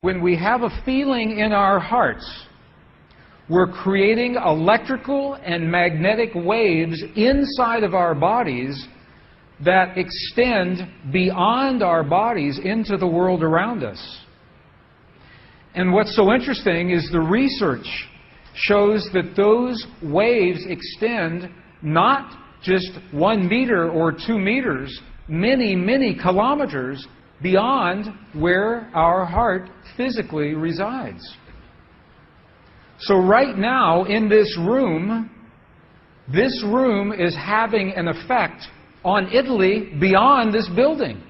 When we have a feeling in our hearts, we're creating electrical and magnetic waves inside of our bodies that extend beyond our bodies into the world around us. And what's so interesting is the research shows that those waves extend not just 1 meter or 2 meters, many, many kilometers beyond where our heart physically resides. So right now in this room is having an effect on Italy beyond this building,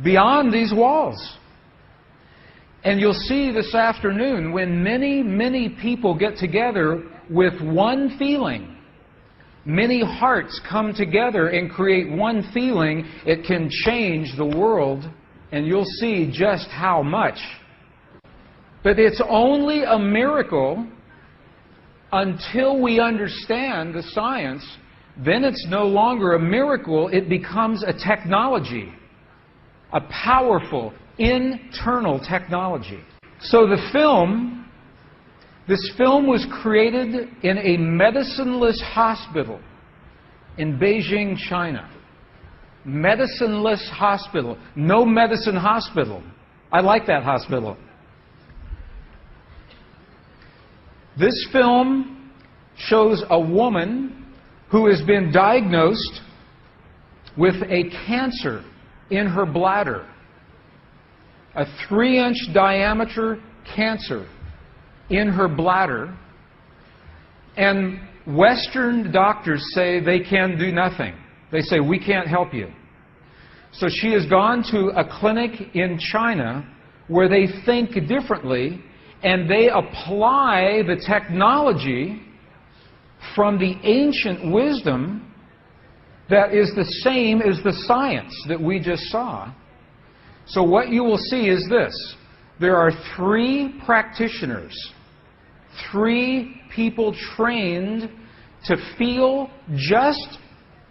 beyond these walls. And you'll see this afternoon when many, many people get together with one feeling, many hearts come together and create one feeling, it can change the world, and you'll see just how much. But it's only a miracle until we understand the science. Then it's no longer a miracle, it becomes a technology, a powerful internal technology. So this film was created in a medicineless hospital in Beijing, China. Medicineless hospital. No medicine hospital. I like that hospital. This film shows a woman who has been diagnosed with a cancer in her bladder. A 3-inch diameter cancer in her bladder. And Western doctors say they can do nothing. They say, we can't help you. So she has gone to a clinic in China where they think differently, and they apply the technology from the ancient wisdom that is the same as the science that we just saw. So what you will see is this. There are 3 practitioners, 3 people trained to feel just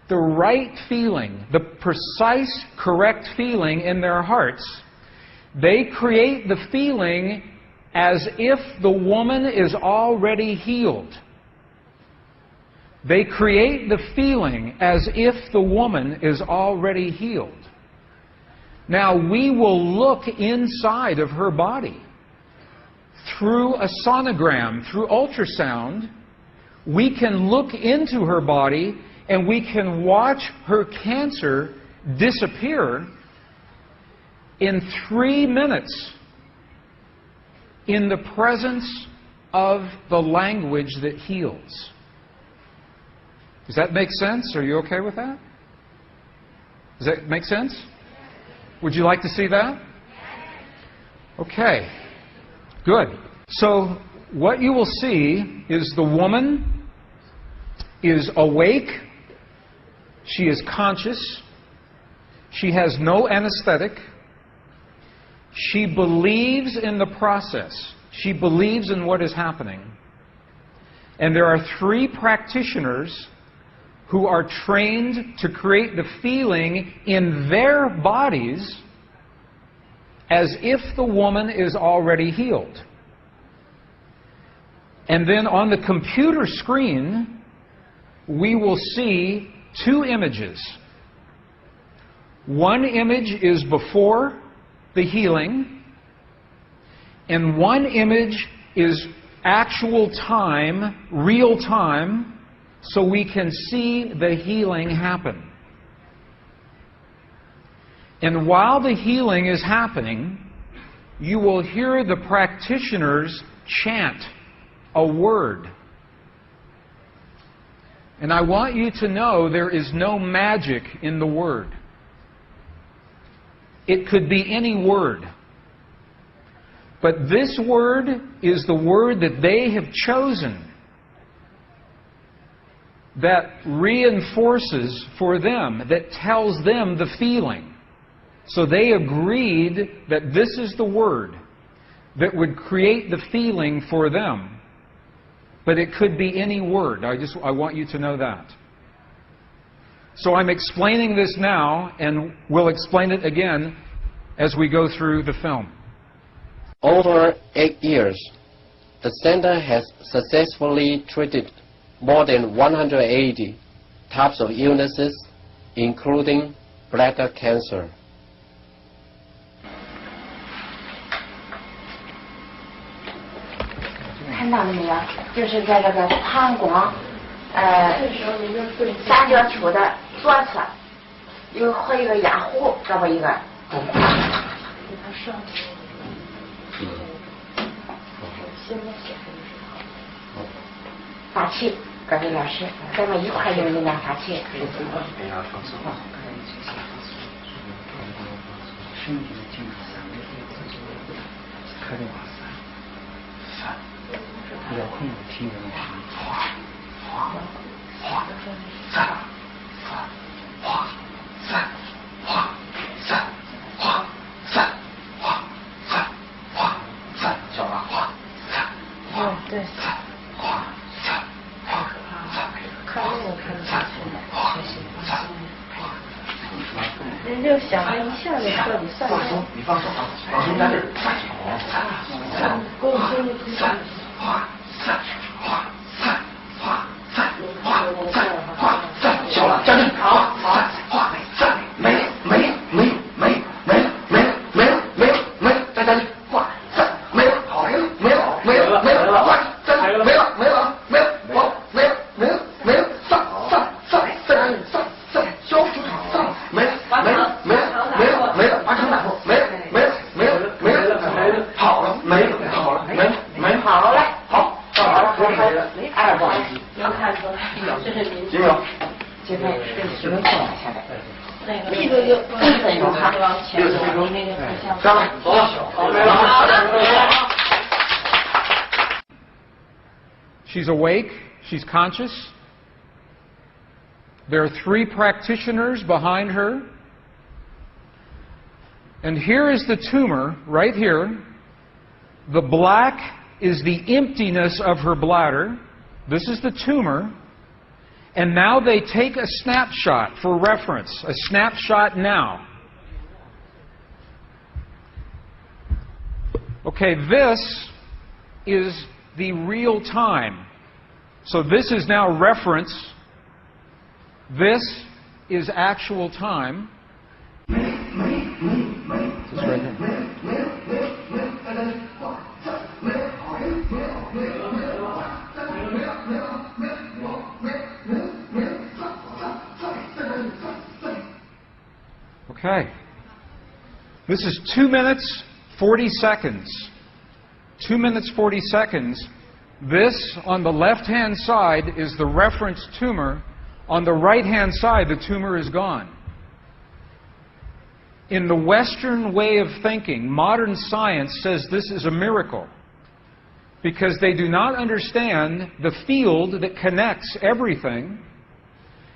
the right feeling, the precise, correct feeling in their hearts. They create the feeling as if the woman is already healed. They create the feeling as if the woman is already healed. Now, we will look inside of her body through a sonogram, through ultrasound. We can look into her body and we can watch her cancer disappear in 3 minutes in the presence of the language that heals. Does that make sense? Are you okay with that? Does that make sense? Would you like to see that? Okay. Good. So what you will see is the woman is awake. She is conscious. She has no anesthetic. She believes in the process. She believes in what is happening. And there are 3 practitioners who are trained to create the feeling in their bodies as if the woman is already healed. And then on the computer screen, we will see 2 images. One image is before the healing, and one image is actual time, real time, so we can see the healing happen. And while the healing is happening, you will hear the practitioners chant a word. And I want you to know there is no magic in the word. It could be any word. But this word is the word that they have chosen that reinforces for them, that tells them the feeling. So they agreed that this is the word that would create the feeling for them. But it could be any word. I want you to know that. So I'm explaining this now, and we'll explain it again as we go through the film. Over 8 years, the center has successfully treated more than 180 types of illnesses, including bladder cancer. 看到了没有？就是在这个膀胱三角球的左侧和一个压弧，这么一个。发气，各位老师，咱们一块儿用力量发气。身体的健康3个3，不要控制体温，哗哗哗3，哗3，哗3，哗3，哗3，哗3，小了哗3，哗对3，哗3，哗3，看那个看3，哗3，人就想着一下就彻底散了。你放松，放松在这儿，够3，哗3，哗3，哗3，哗3，哗3，小了，站正，好，哗3，没了，再站正，哗3，没了，好，没了，哗3，没了，上，消除上，没了，完成打破，没了，好了，没了，好了，2个，能看出来，这是您几秒？这边是能放下来。那个就6分钟哈，6分钟那个上来，走，好了。She's awake, she's conscious. There are 3 practitioners behind her. And here is the tumor, right here. The black is the emptiness of her bladder. This is the tumor. And now they take a snapshot for reference, a snapshot now. Okay, this is the real time. So this is now reference. This is actual time. This right here. Okay. This is 2 minutes, 40 seconds. 2 minutes, 40 seconds. This, on the left-hand side, is the reference tumor. On the right-hand side, the tumor is gone. In the Western way of thinking, modern science says this is a miracle because they do not understand the field that connects everything,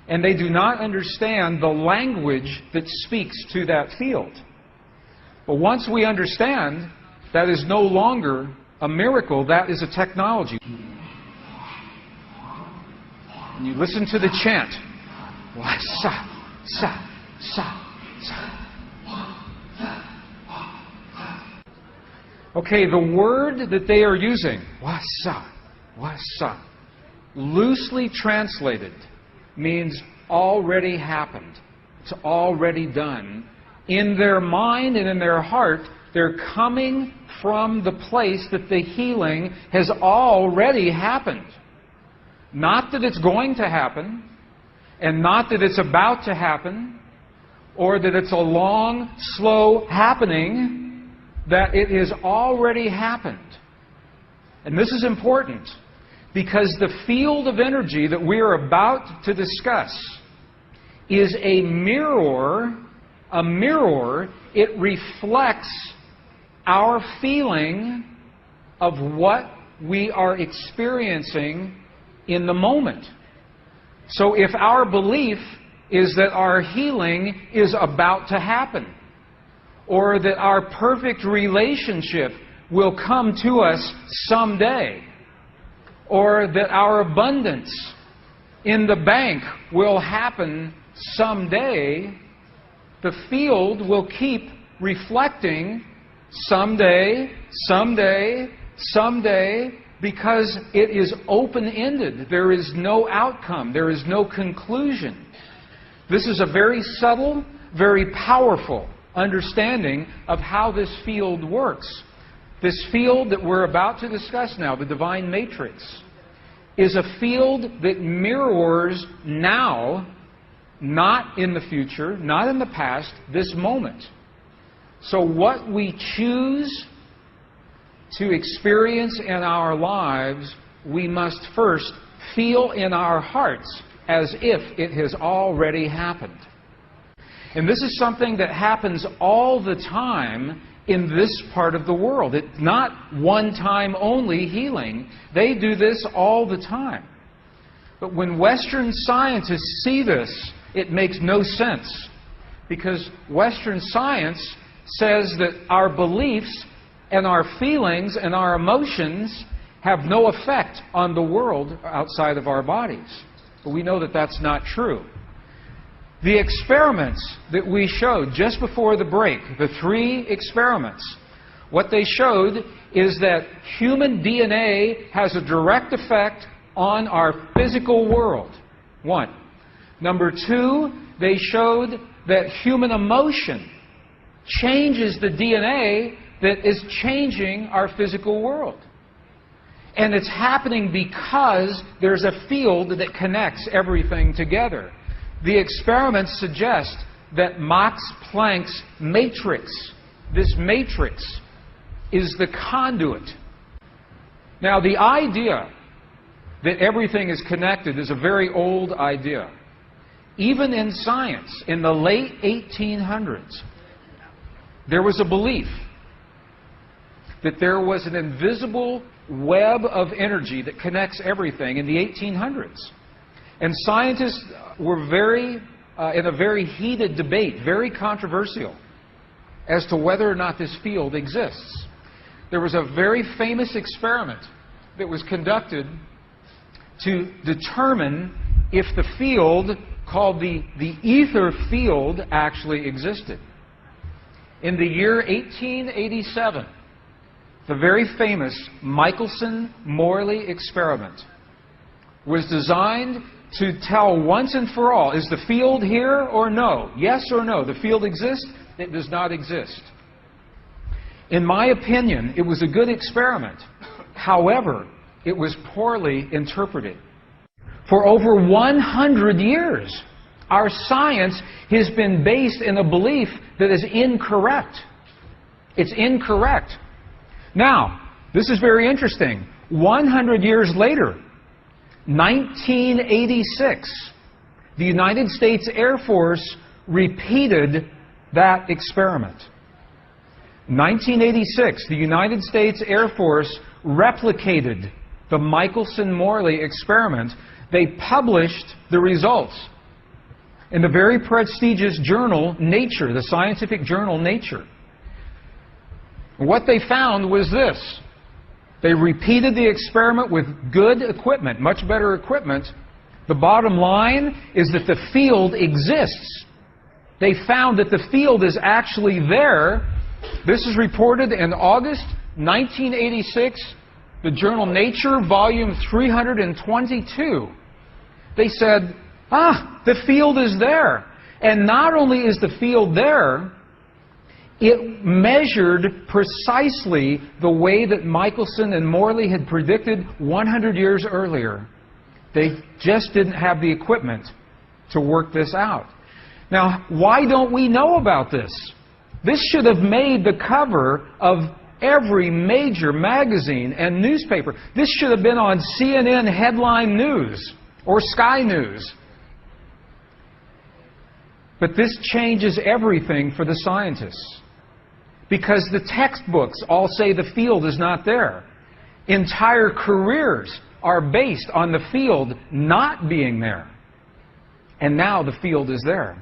and they do not understand the language that speaks to that field. But once we understand, that is no longer a miracle, that is a technology. And you listen to the chant. Sa, sa, sa, sa. Okay, the word that they are using, wasa, loosely translated, means already happened. It's already done. In their mind and in their heart, they're coming from the place that the healing has already happened. Not that it's going to happen, and not that it's about to happen, or that it's a long, slow happening, that it has already happened. And this is important, because the field of energy that we are about to discuss is a mirror. A mirror, it reflects our feeling of what we are experiencing in the moment. So if our belief is that our healing is about to happen, or that our perfect relationship will come to us someday, or that our abundance in the bank will happen someday, the field will keep reflecting someday, someday, someday, because it is open-ended. There is no outcome. There is no conclusion. This is a very subtle, very powerful understanding of how this field works. This field that we're about to discuss now, the divine matrix, is a field that mirrors now, not in the future, not in the past, this moment. So what we choose to experience in our lives, we must first feel in our hearts as if it has already happened. And this is something that happens all the time in this part of the world. It's not one-time only healing. They do this all the time. But when Western scientists see this, it makes no sense. Because Western science says that our beliefs and our feelings and our emotions have no effect on the world outside of our bodies. But we know that that's not true. The experiments that we showed just before the break, the 3 experiments, what they showed is that human DNA has a direct effect on our physical world. 1. Number 2, they showed that human emotion changes the DNA that is changing our physical world. And it's happening because there's a field that connects everything together. The experiments suggest that Max Planck's matrix, this matrix, is the conduit. Now, the idea that everything is connected is a very old idea. Even in science, in the late 1800s, there was a belief that there was an invisible web of energy that connects everything in the 1800s. And scientists were in a very heated debate, very controversial, as to whether or not this field exists. There was a very famous experiment that was conducted to determine if the field called the ether field actually existed. In the year 1887, the very famous Michelson-Morley experiment was designed to tell once and for all, is the field here or no? Yes or no? The field exists? It does not exist. In my opinion, it was a good experiment. However, it was poorly interpreted. For over 100 years, our science has been based in a belief that is incorrect. It's incorrect. Now, this is very interesting. 100 years later, 1986, the United States Air Force repeated that experiment. 1986, the United States Air Force replicated the Michelson-Morley experiment. They published the results in the very prestigious journal Nature, the scientific journal Nature. What they found was this. They repeated the experiment with good equipment, much better equipment. The bottom line is that the field exists. They found that the field is actually there. This is reported in August 1986, the journal Nature, volume 322. They said, the field is there. And not only is the field there, it measured precisely the way that Michelson and Morley had predicted 100 years earlier. They just didn't have the equipment to work this out. Now, why don't we know about this? This should have made the cover of every major magazine and newspaper. This should have been on CNN headline news or Sky News. But this changes everything for the scientists. Because the textbooks all say the field is not there. Entire careers are based on the field not being there. And now the field is there.